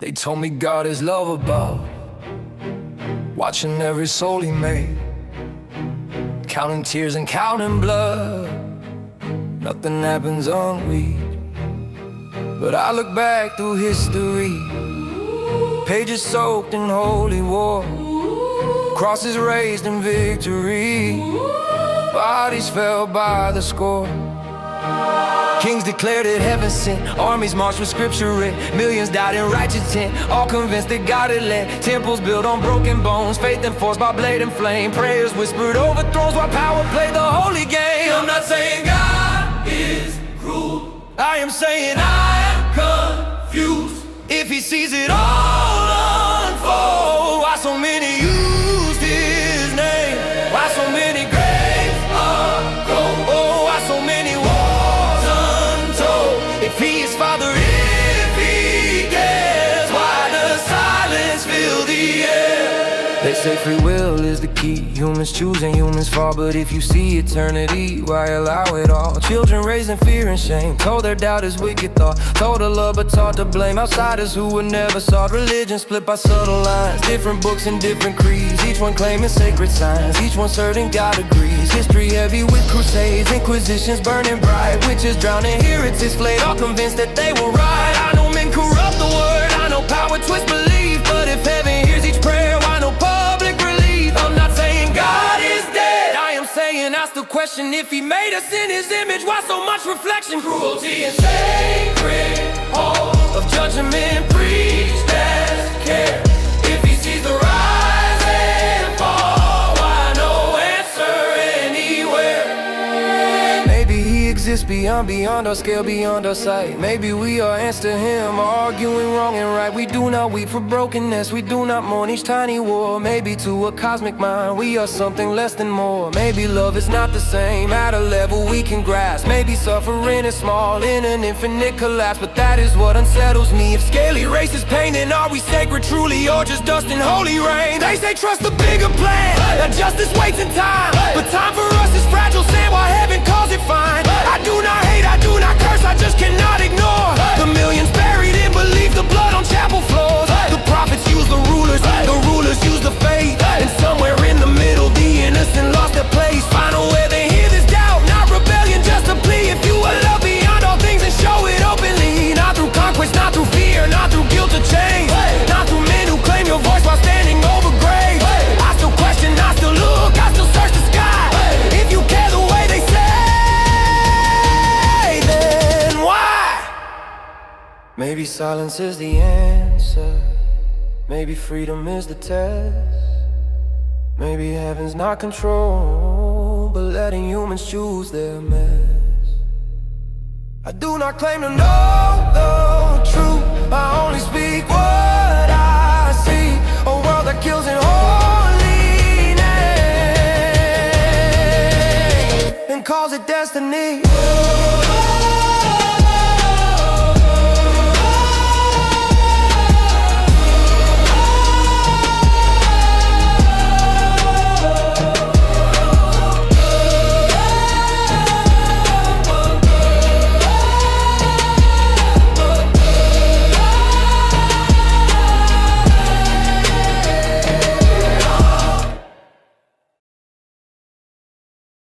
They told me God is love above, watching every soul he made, counting tears and counting blood. Nothing happens unweed. But I look back through history, pages soaked in holy war, crosses raised in victory, bodies fell by the score. Kings declared it heaven sent, armies marched with scripture writ, millions died in righteous intent, all convinced that God had led. Temples built on broken bones, faith enforced by blade and flame, prayers whispered over thrones while power played the holy game. I'm not saying God is cruel, I am saying I am confused. If he sees it all unfold, why so many used his name? Why so many graves are cold? Oh, why so many wars untold? If he is Father, if he cares, why does silence fill the air? They say free will is the key, humans choose and humans fall. But if you see eternity, why allow it all? Children raised in fear and shame, told their doubt is wicked thought, told to love but taught to blame. Outsiders who were never sought, religion split by subtle lines, different books and different creeds, each one claiming sacred signs, each one certain God agrees. History heavy with crusades, inquisitions burning bright, witches drowning, heretics flayed, all convinced that they were right. I know men corrupt the word, I know power twists belief, but if heaven hears each prayer, why no public relief? I'm not saying God is dead, I am saying ask the question, if he made us in his image, why so much reflection? Cruelty and sacred hall of judgment preached as care. If he sees the rise and fall, why no answer anywhere? Maybe he exists beyond our scale, beyond our sight. Maybe we are ants to him, arguing wrong and right. We do not weep for brokenness, we do not mourn each tiny war. Maybe to a cosmic mind, we are something less than more. Maybe love is not the same at a level we can grasp. Maybe suffering is small in an infinite collapse, but that is what unsettles me. If scaly race is pain, then are we sacred truly, or just dust in holy rain? They say trust the bigger plan, that justice waits in time, but time for us is fragile sand while heaven calls it fine. I do not hate, I do not curse, I just cannot ignore the millions buried in belief, the blood on chapel floors. The prophets use the rulers use the faith, and somewhere in the middle the innocent lost their place. Final where they hear this doubt, not rebellion, just a plea. If you are love beyond all things, then show it openly. Not through conquest, not through fear, not through guilt or change, not through men who claim your voice while standing over graves. I still question, I still look, I still search the sky. If you care the way they say, then why? Maybe silence is the answer, maybe freedom is the test. Maybe heaven's not control, but letting humans choose their mess. I do not claim to know the truth, I only speak what I see. A world that kills in holy name and calls it destiny.